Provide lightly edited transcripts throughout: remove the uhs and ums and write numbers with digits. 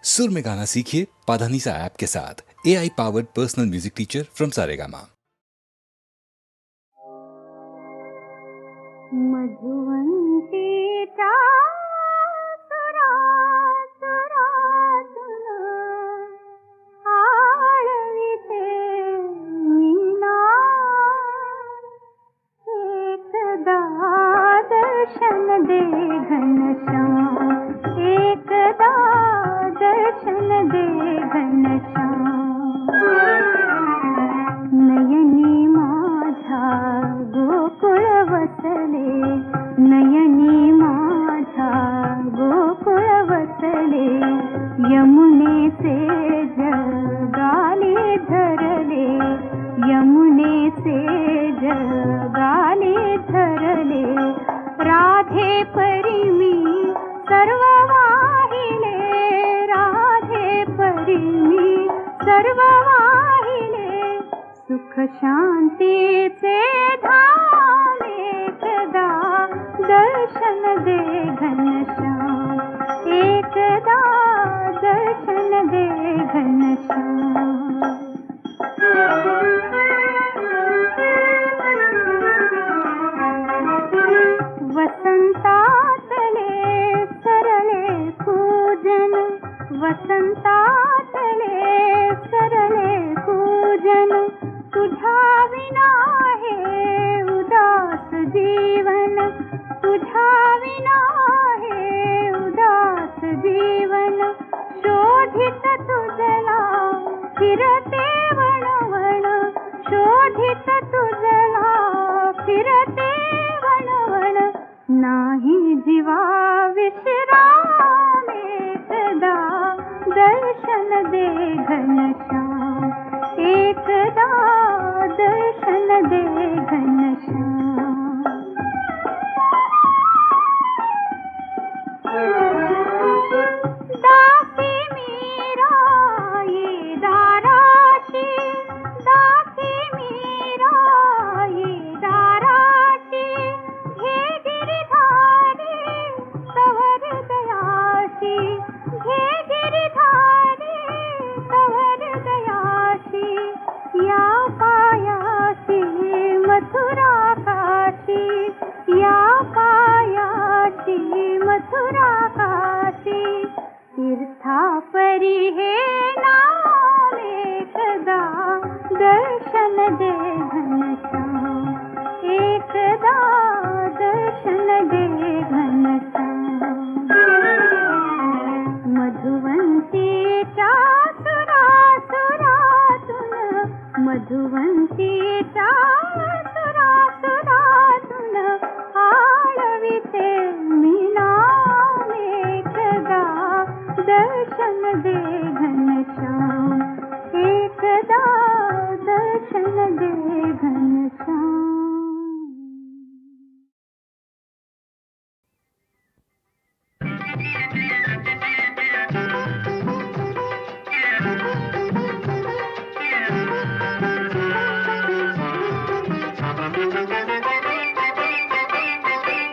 सुर में गाना सीखिए पाधानीसा ऐप के साथ। AI powered personal music teacher from Saregama. मधुवंतीच्या सुरात आळविते मीना, एकदा दर्शन दे घनश्याम, एकदा दर्शन दे घनश्याम। नयनी माझ्या गोकुळ वसले, नयनी माझ्या गोकुळ वसले, यमुनेचे जगाले धरले, यमुनेचे जगाले धरले। राधे परी मी सर्व वाहिले, राधे परी मी सर्व वाहिले, सुख शांतीचे धाम एकदा दर्शन दे घनश्याम, एकदा दर्शन दे घनश्याम। वसंतातले सरले पूजन, वसंतातले सरले पूजन, तुझ्या विना हे उदास जीवन, तुझ्या विना हे उदास जीवन। शोधित तुझला फिरते वणवण, शोधित तुझला फिरते वणवण, नाही जीवा विश्राम, एकदा दर्शन दे घनश्याम, एकदा दर्शन दे घनश्याम। दासी मीरा ये दाराची, दासी मीरा ये दाराची, घे गिरिधारी तवर दयाशी, घे गिरिधारी तवर दयाशी। या पायासी मथुरा काशी, या पायासी मथुरा काशी, तीर्थापरी हे नाम एकदा दर्शन दे घनश्याम, एकदा दर्शन दे घनश्याम। मधुवंतीच्या सुरातून, मधुवंतीच्या सुरातून आळविते मीना, एकदा दर्शन दे घनश्याम, एकदा दर्शन दे घनश्याम।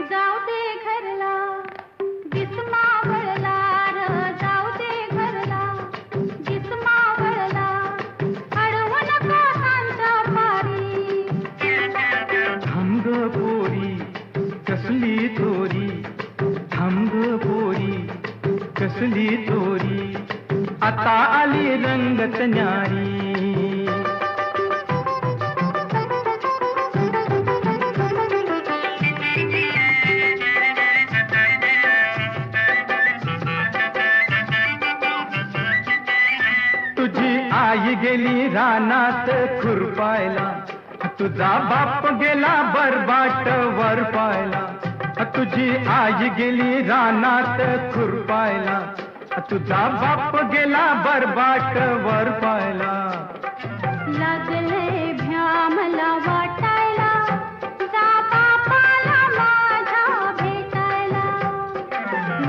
जाऊ दे घरला दिसमावळला र, जाऊ दे घरला दिसमावळला, अडवू नको सांच्या पारी। थांब ग पोरी कसली थोरी, थांब ग पोरी कसली थोरी, आता आली रंगत न्यारी। तुझी आई गेली रानात खुरपायला, तुझा बाप गेला बरबाट वर पायला। तुझी आई गेली रानात खुरपायला, तुझा बाप गेला बरबाट वर पायला। लागले भ्यामला वाटायला, जा बापाला माझ्या भेटायला।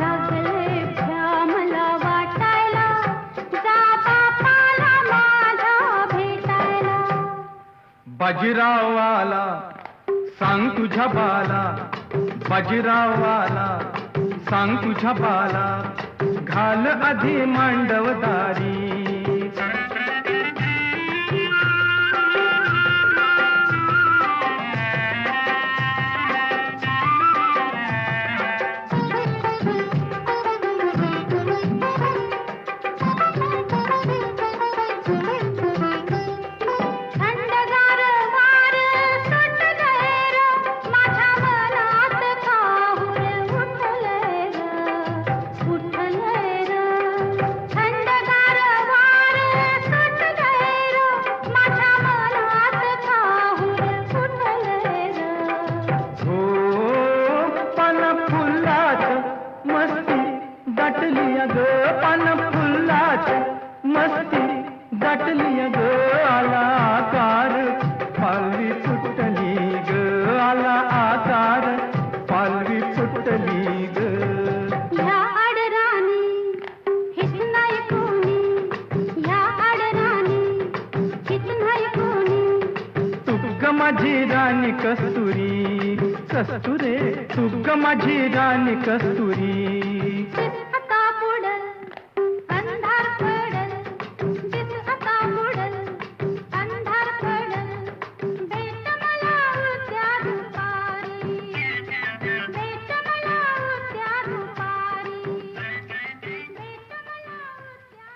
लागले भ्यामला वाटायला, जा बापाला माझ्या भेटायला। बाजीराव आला सांग तुझ्या बाला, बाजीराव आला सांग तुझ्या बाला, घाल आधी मांडवदारी. थंडगार वार सुटलंय र, माझ्या मनात काहूर उठलंय र, उठलंय र. थंडगार वार सुटलंय र, माझ्या मनात काहूर उठलंय र. हो पान फुलात मस्ती दाटली ग, पान फुलात मस्ती दाटली ग. आला आकार पालवी फुटली ग, आला आकार पालवी फुटली ग. ह्या आडराणी हित नाही कोणी, ह्या आडराणी हित नाही कोणी. तू ग माझी राणी कस्तुरी, कस्तुरे तू ग माझी राणी कस्तुरी. दिस आता बुडल अंधार पडल, दिस आता बुडल अंधार पडल. भेट मला उद्या दुपारी, भेट मला उद्या दुपारी, भेट मला उद्या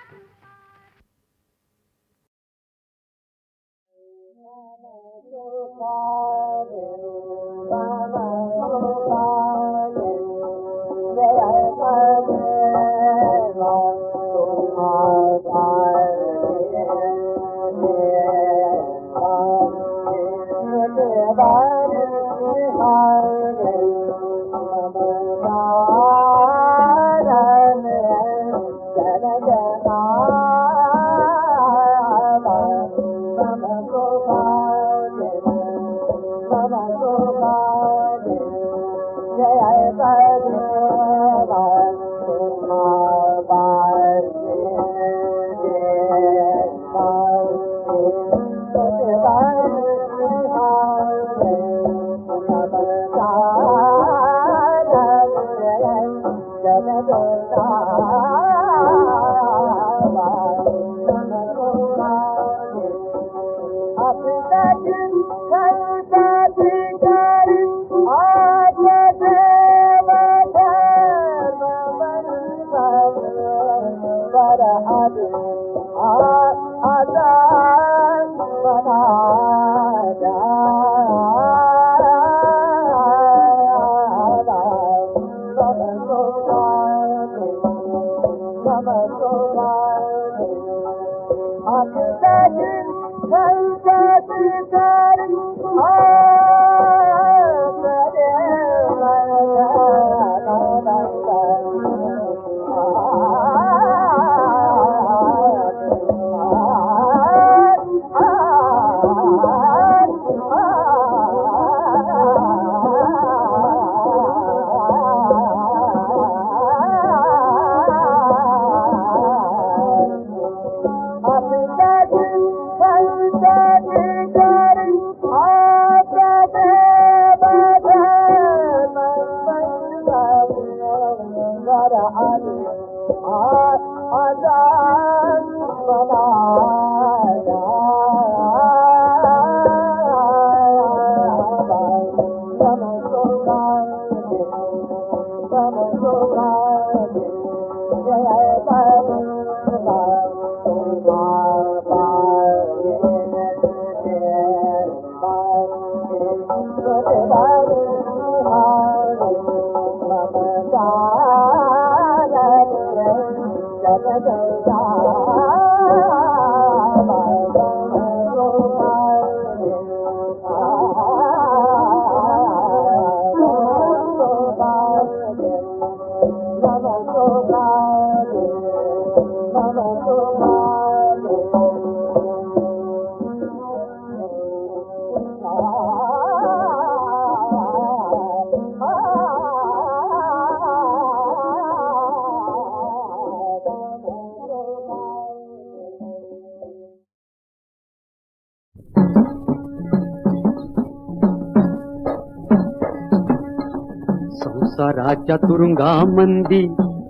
संसाराच्या तुरुंगामंदी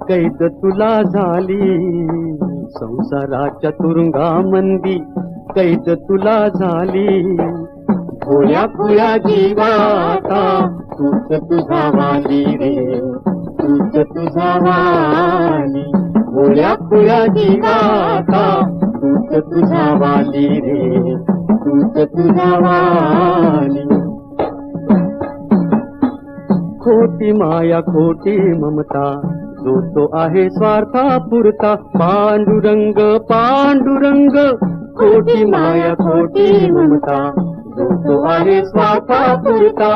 कैद तुला झाली संसाराच्या तुरुंगामंदी कैद तुला झाली भोळ्या खुळ्या जीवाता तूच तुझा वाली रे तूच तुझा वाली भोळ्या खुळ्या जीवाता तूच तुझा वाली रे तूच तुझा वाली खोटी माया खोटी ममता जो तो आहे स्वार्था पुरता पांडुरंग पांडुरंग खोटी माया खोटी ममता जो तो आहे स्वार्था पुरता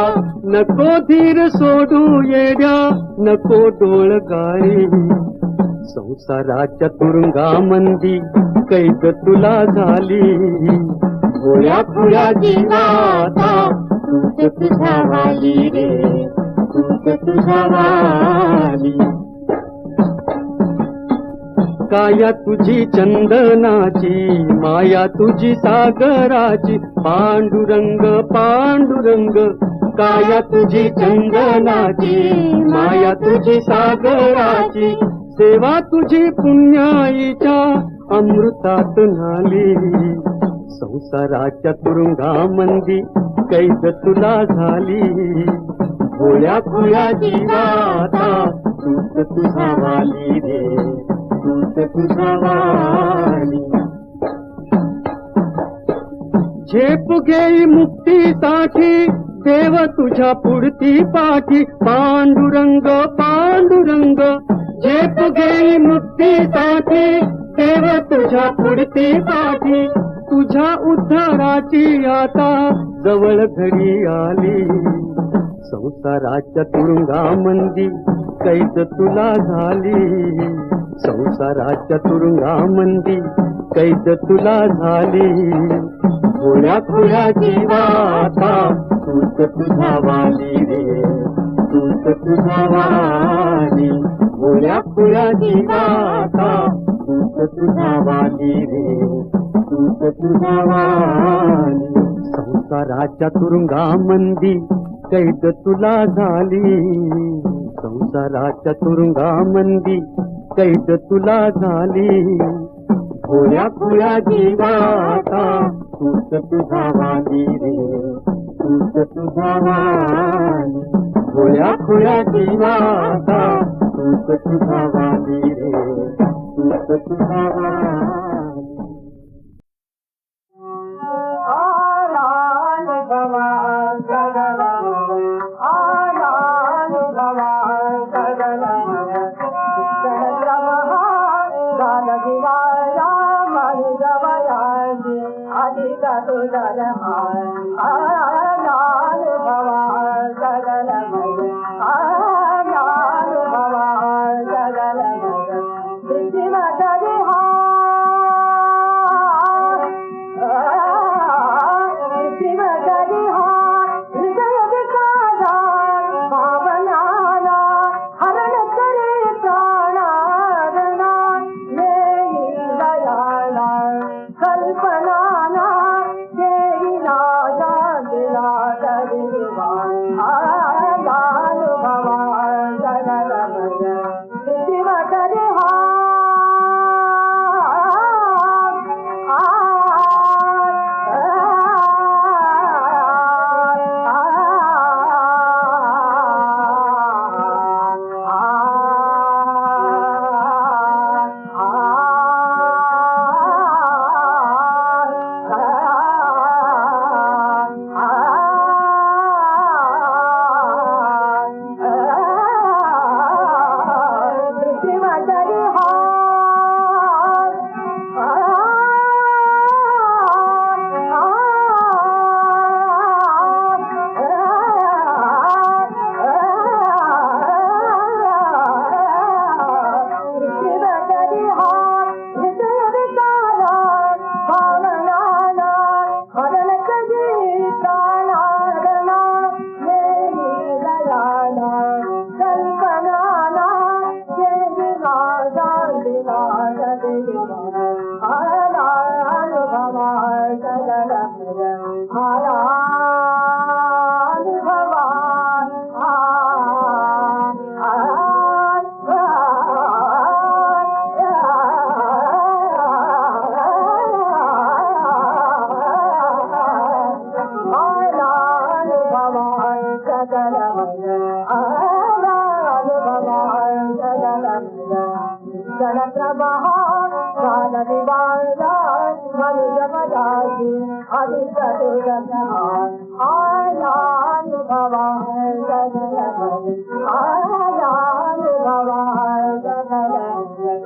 नको धीर सोडू येड्या नको डोळ गाळी संसाराच्या तुरुंगामंदी कैद तुला झाली भोळ्या खुळ्या जीवाता तूच तुझा वाली रे तूच तुझा वाली काया तुझी चंदनाची माया तुझी सागराची पांडुरंग पांडुरंग काया तुझी चंदनाची माया तुझी सागराची सेवा तुझी पुण्याईच्या अमृतात न्हाली संसाराच्या तुरुंगामंदी कैद तुला झाली भोळ्या खुळ्या जीवाता तूच तुझा वाली रे तूच तुझा वाली झेप घेई मुक्तीसाठी देव तुझ्या पुढती पाठी पांडुरंग पांडुरंग झेप घेई मुक्तीसाठी देव तुझ्या पुढती पाठी तुझ्या उद्धाराची आता जवळ घडी आली संसाराच्या तुरुंगामंदी कैद तुला झाली संसाराच्या तुरुंगामंदी कैद तुला झाली भोळ्या खुळ्या जीवाता तूच तुझा वाली रे तूच तुझा वाली भोळ्या खुळ्या जीवाता तूच तुझा वाली रे तूच तुझा वाली संसाराच्या तुरुंगामंदी कैद तुला झाली संसाराच्या तुरुंगामंदी कैद तुला झाली भोळ्या खुळ्या जीवाता तूच तुझा वाली रे तूच तुझा वाली भोळ्या खुळ्या जीवाता तूच तुझा वाली रे तूच तुझा वाली चंद्रप्रभा गान दिवाळा मनुजमदासी अधिक तुझ्या आलानुभवा जगलमय आलानुभवा जगलमय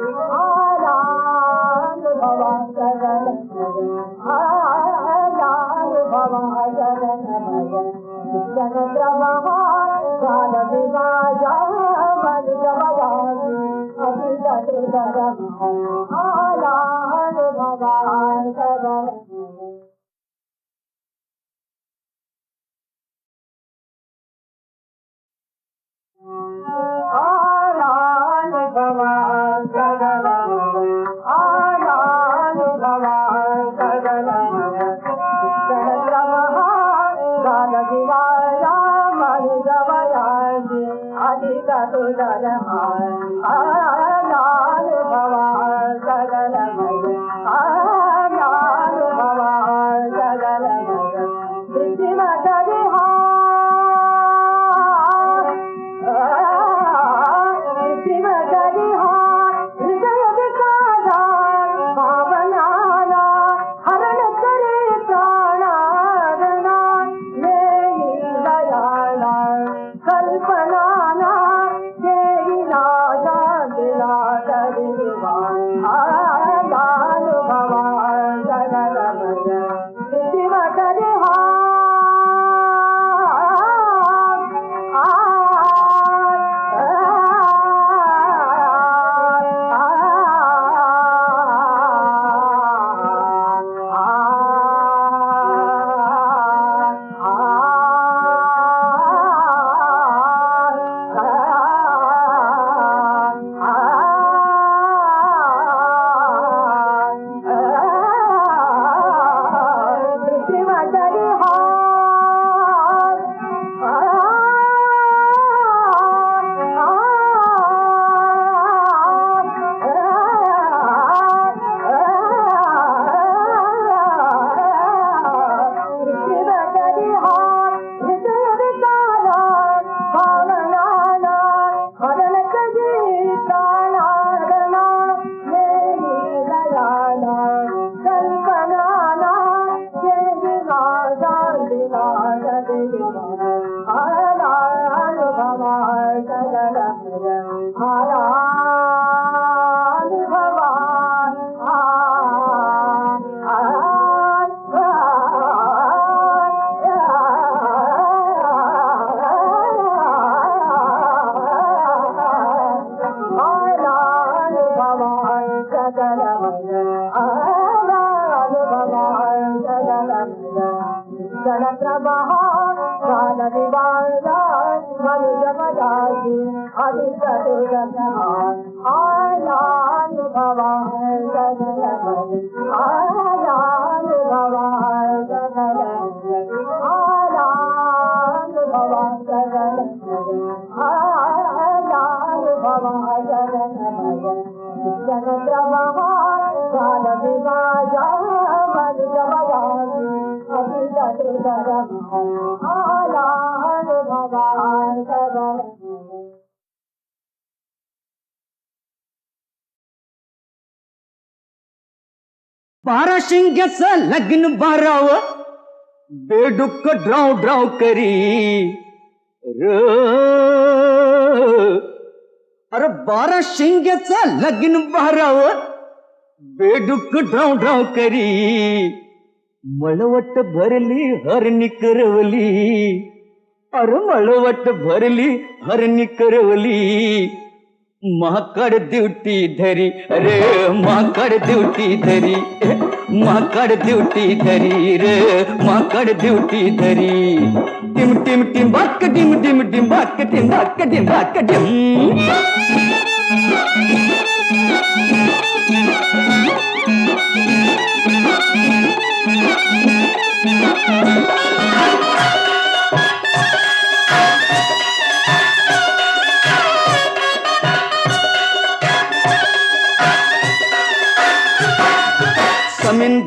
आलानुभवा जगलमय आलानुभवा जगलमय चंद्रप्रभा गान दिवाळा मनुजमदासी अधिक तुझ्या आलानुभवा जगलमय बारा शिंग्याचं लग्न बाराव बेडुक ड्राव ड्राव करी र अरे बारा शिंग्याचं लग्न बाराव बेडुक ड्राव ड्राव करी मळवट भरली हरणी करवली अरे मळवट भरली हरणी करवली माकड ड्युटी धरी रे माकड ड्युटी धरी माकड ड्युटी धरी रे माकड ड्युटी धरी टिम टिम टिम बाक टिम टिम टिम बाक टिम बाक टिम बाक टिम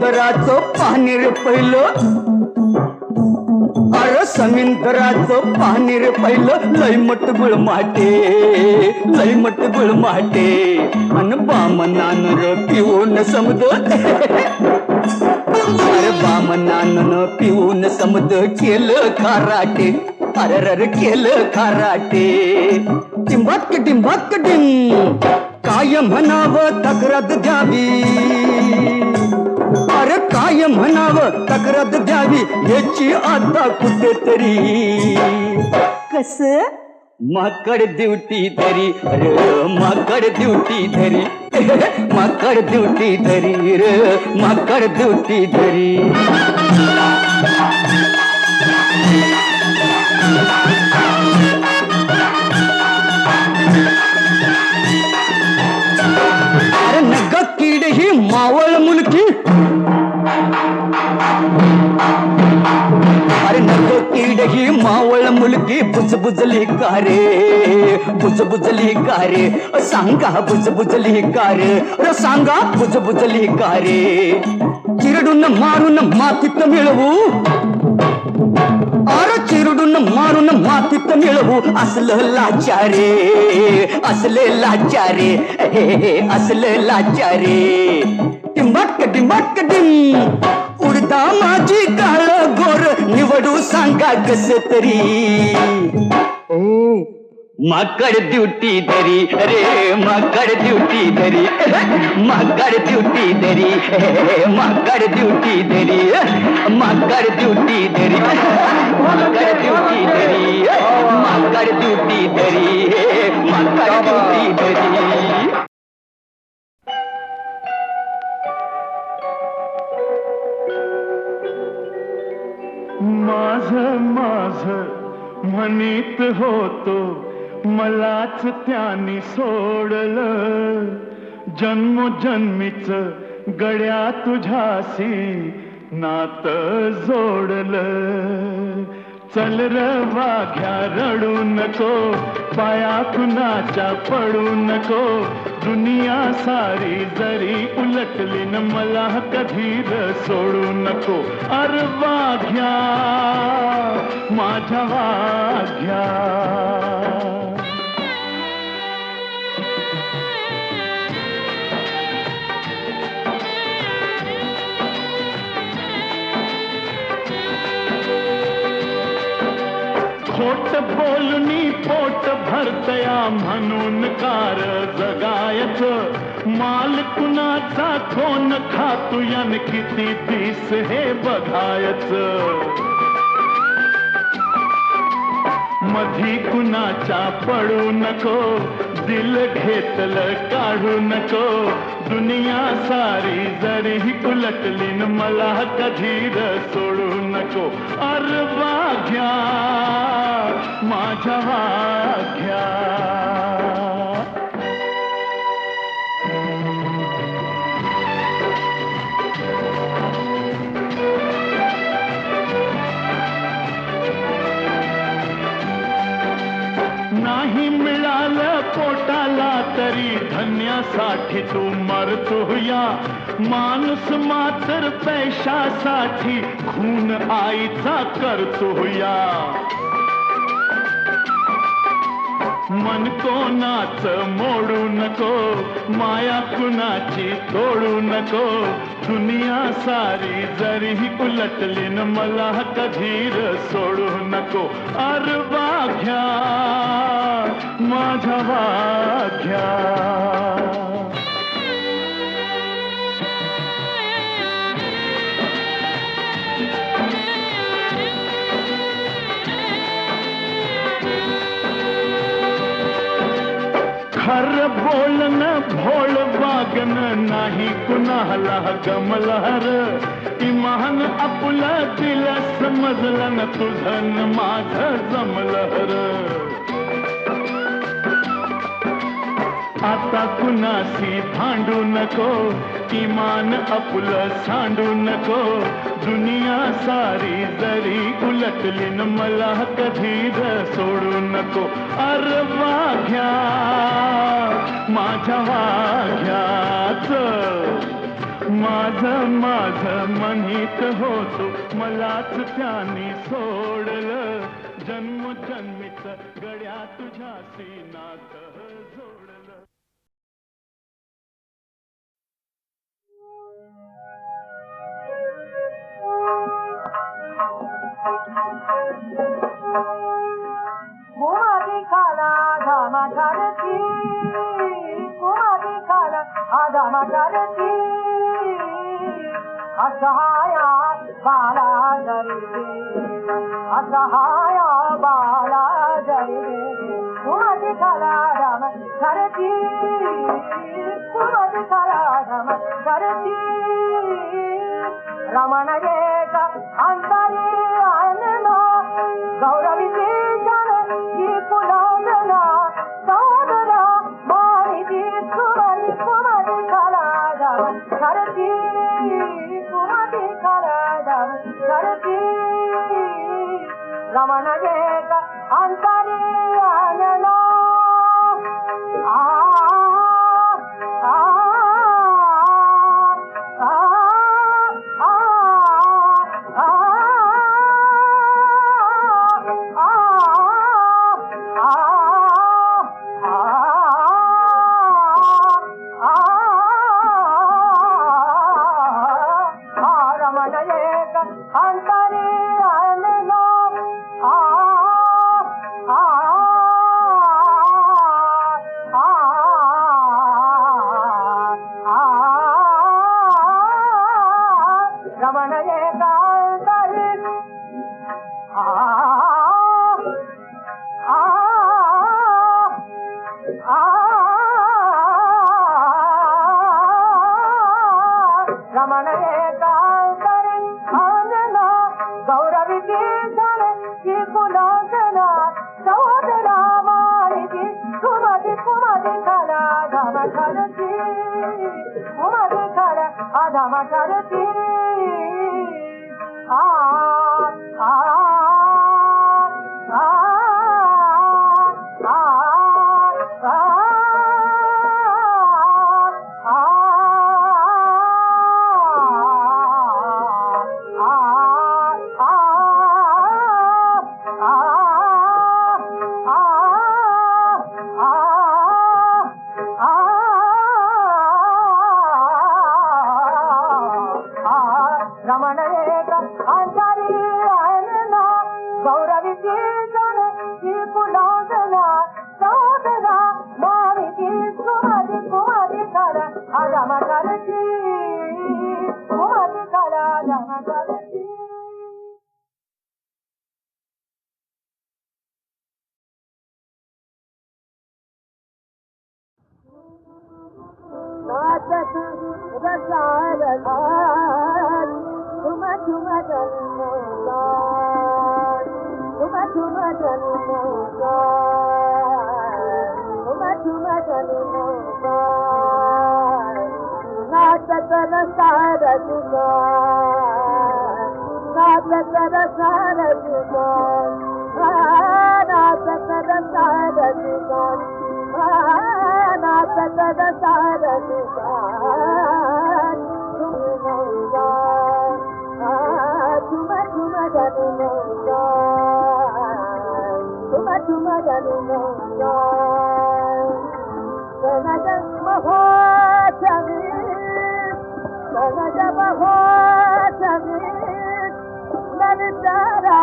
समुद्राचं पाणी रे पहिलं अरे समुद्राचं पाणी रे पहिलं लयमट गुळमाटे, लयमट गुळमाटे. अन बामनानं र पिऊन समद, अरे बामनानं पिऊन समद केलं खाराटे, अरे केलं खाराटे. टिंबाक टिंबाक टिंब काय म्हणावं तक्रार द्यावी, अरे काय म्हणावं तक्रार द्यावी याची आता कुठेतरी. कस माकड ड्युटी धरी, अरे माकड ड्युटी धरी, माकड ड्युटी धरी रे, माकड ड्युटी धरी. अरे नग कीड ही मावळ मुलकी, अरे नग कीड ही मावळ मुलगी बुजबुजली का रे, बुजबुजली का रे. सांगा बुजबुजली का रे, सांगा बुजबुजली का रे. चिरडून मारून मातीत मिळवू, अरे चिरडून मारून मातीत मिळवू असलं लाचारे, असले लाचारे, असले लाचारे. टिंबाक टिंबाक टिंब उडता माझी काळ गोर निवडू सांगा कस तरी. माकड ड्युटी धरी रे, माकड ड्युटी धरी, माकड ड्युटी धरी, माकड ड्युटी धरी, माकड ड्युटी धरी, माकड ड्युटी धरी, माकड ड्युटी धरी, माकड ड्युटी धरी. माझ माझ म्हणीत होतो मलाच त्यानी सोडलं, जन्मोजन्मीच गड्या तुझ्याशी नात जोडलं. चल र वाघ्या रडू नको, पाया कुणाच्या पडू नको. दुनिया सारी जरी उलटली न मला कधी र सोडू नको. अरे वाघ्या माझ्या वाघ्या. खोट बोलणी पोट भरतया म्हणून कार जगायचं. माल कुणाचा कोण खातू यान किती दिस हे बघायचं. मधी कुणाच्या पडू नको, दिल घेतलं काढू नको. दुनिया सारी जरी उलटली न मला कधी र सोडू नको. अरे वाघ्या माझ्या वाघ्या. नाही मिळालं पोटाला तरी धन्यासाठी तू मरतो या. माणूस मात्र पैशासाठी खून आईचा करतो या. मन कोणाच मोडू नको, माया कुणाची तोडू नको. दुनिया सारी जरी उलटली न मला कधी र सोडू नको. अरे वाघ्या माझ्या वाघ्या. खर बोलन भोळ वागन नाही कुणाला गमलहर. इमान आपलं दिल समजलं न तुझं न माझं जमलहर. आता कुणाशी भांडू नको, इमान आपलं सांडू नको. दुनिया सारी जरी उलटली न मला कधी र सोडू नको. अरे वाघ्या माझ्या वाघ्याच, माझं माझं म्हणीत होतो मलाच त्याने सोडलं जन्मजन्मीच गड्या तुझ्याशी नातं जोडलं कुमारी खाला धामा धरती कुमारी खाला धामा धरती असहाया बाला जरी असहाया बाला जरी कुमारी खाला धामा धरती कुमारी खाला धामा धरती रमण एक अंतरी आयना गौरवी जन ही कुलांगना सौदरा मारी कुमारी कुमारी खाला धाम धरती कुमारी खाला धाम धरती रमण एक अंतरी आयना रमण एकांतरी आनना गौरवी जन की कुलांगना सौदरा मारी कुमारी कुमारी खाला धाम धरती कुमारी खाला धाम धरती रमण एक अंतरी आयना गौरवी जन की कुलांगना सौदरा मारी कुमारी कुमारी खाला धाम धरती कुमारी खाला धाम धरती नाचत रसारला तुम तुम जन्मोगा तुम तुम जन्मोगा तुम तुम जन्मोगा नाचत रसारला नाचत रसारला नाचत रसारला नाचत रसारला तुम तुम जन्मोगा तुम जन्मोगा सन जन्म हो छवि सन जन्म हो छवि नरतारा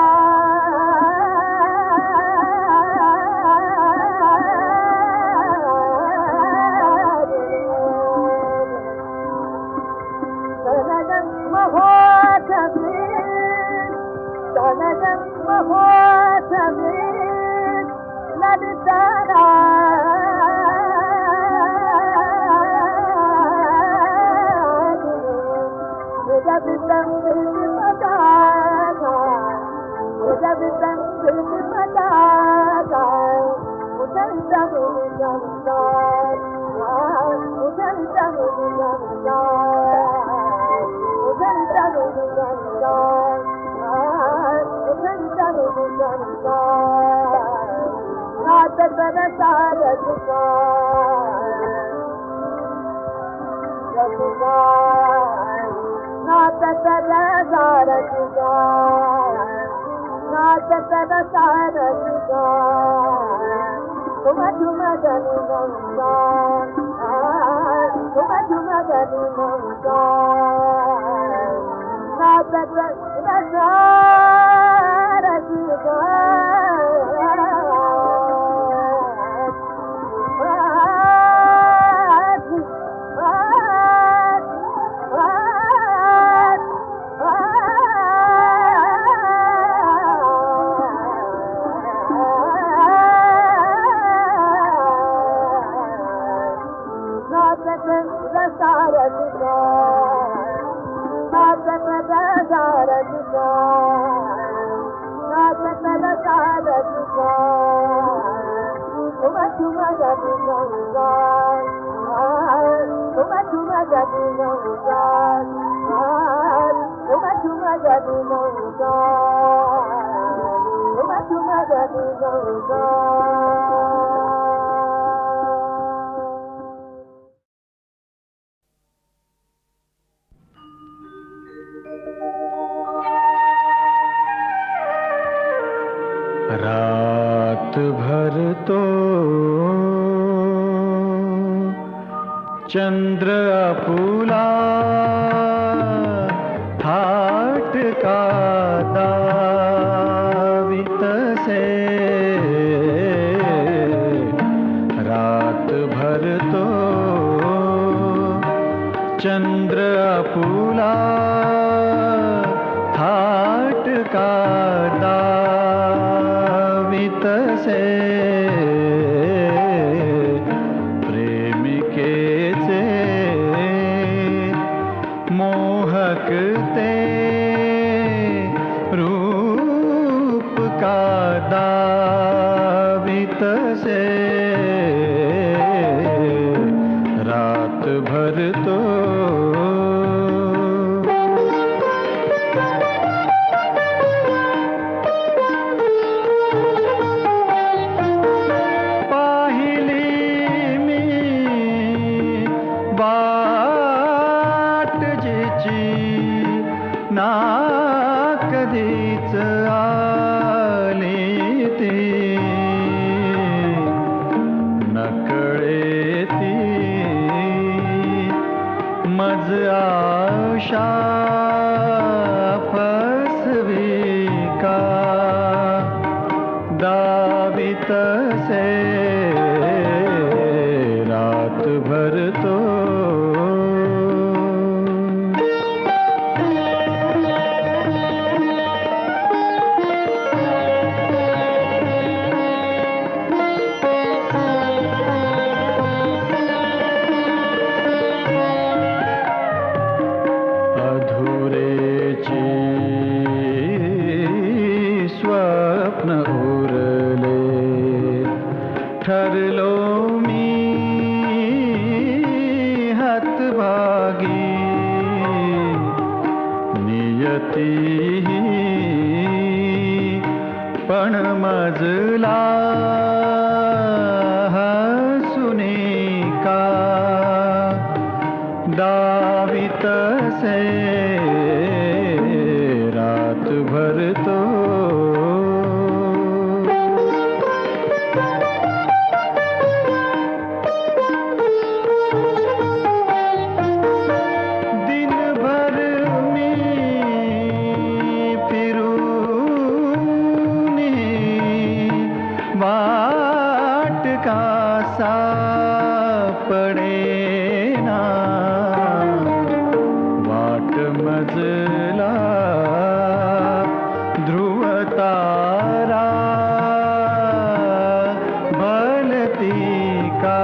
Rasuka रसिका नाचत रसा रसिका झुम झुम जनी मौका झुम झुम जनी मौका नाचत रसा रसिका रात भर तो चंद्र अपुला थाट का दावित से रात भर तो चंद्र अपुला थाट का दावित से प्रेमिकेचे मोहकते रूप का दावित से रात भर तो कधीच आली ती नकळे ती मज आशा फसवी का दावित से रात भर तो ठरलो मी हतभागी नियती पण मजला हसुने का दावित से रात भर तो वाट का सापडेना वाट मजला ध्रुव तारा भलती का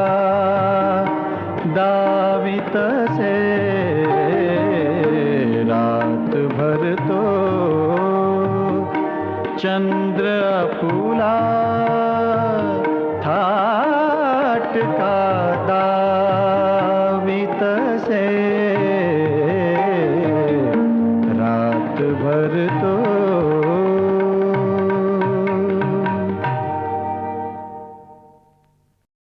दावित से रात भर तो चंद्र अपुला थाट का दावित